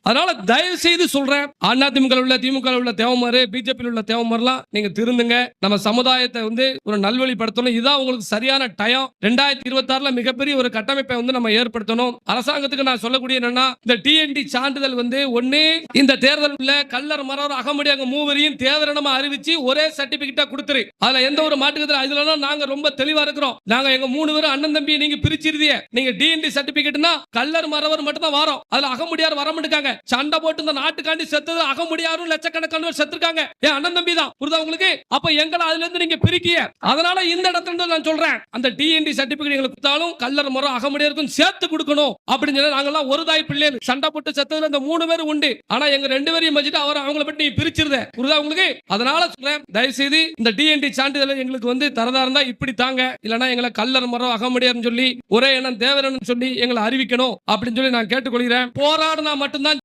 அதனால தயவு செய்து சொல்றேன், அதிமுக உள்ள, திமுக உள்ள தேவமாரு, பிஜேபி உள்ள தேவமாரெல்லாம் நீங்க திருந்துங்க. நம்ம சமுதாயத்தை ஒரு நல்வழிப்படுத்தணும். இதுதான் உங்களுக்கு சரியான டயம். 2026 மிகப்பெரிய ஒரு கட்டமைப்பை நம்ம ஏற்படுத்தணும். அரசாங்கத்துக்கு நான் சொல்லக்கூடிய என்னன்னா, இந்த டிஎன்டி சான்றிதழ் ஒண்ணு இந்த தேர்தல் கல்லர் மரவர் அகமுடியாங்க மூவரையும் தேவரணமா அறிவிச்சு ஒரே சர்டிபிகேட்டா கொடுத்துரு. அதுல எந்த ஒரு மாட்டுக்கு இதுல நாங்க ரொம்ப தெளிவா இருக்கிறோம். நாங்க எங்க 3 பேரும் அண்ணன் தம்பி நீங்க பிரிச்சிருதிய. நீங்க டிஎன்டி சர்டிபிகேட்னா கல்லர் மரவர் மட்டும் தான் வரோம். அதுல அகமுடியார் வர மாட்டாங்க. சண்டை போட்டு இந்த நாட்டுக்காண்டி செத்தது அகமுடியாரும் லட்சக்கணக்கான செத்துருக்காங்க. என் அண்ணன் தம்பி தான். புரியுதா உங்களுக்கு? அப்ப எங்களை அதுல இருந்து நீங்க பிரிக்கிய. அதனால இந்த இடத்துல நான் சொல்றேன், அந்த டிஎன்டி சர்டிபிகேட் எங்களுக்கு கொடுத்தாலும் கல்லர் மரம் அகமுடியாருக்கும் சேர்த்து கொடுக்கணும் அப்படின்னு சொல்லி நாங்கெல்லாம் ஒரு தாய் பிள்ளைகள். சண்டை போட்டு செத்ததுல இந்த 3 பேர் உண்டு. ஆனா எங்க 2 பேரையும் வச்சுட்டு அவங்கள பத்தி நீ பிரிச்சிருத. புரியுதா உங்களுக்கு? அதனால சொல்றேன், தயவு செய்து இந்த டிஎன்டி சான்றிதழ் எங்களுக்கு தரதா இருந்தா இப்படி தாங்க. இல்லனா எங்களை கல்லர் மரம் அகமுடியார்னு சொல்லி ஒரே எண்ணம் தேவரன் சொல்லி எங்களை அறிவிக்கணும் அப்படின்னு சொல்லி நான் கேட்டுக்கொள்கிறேன். போராடினா மட்டும்தான்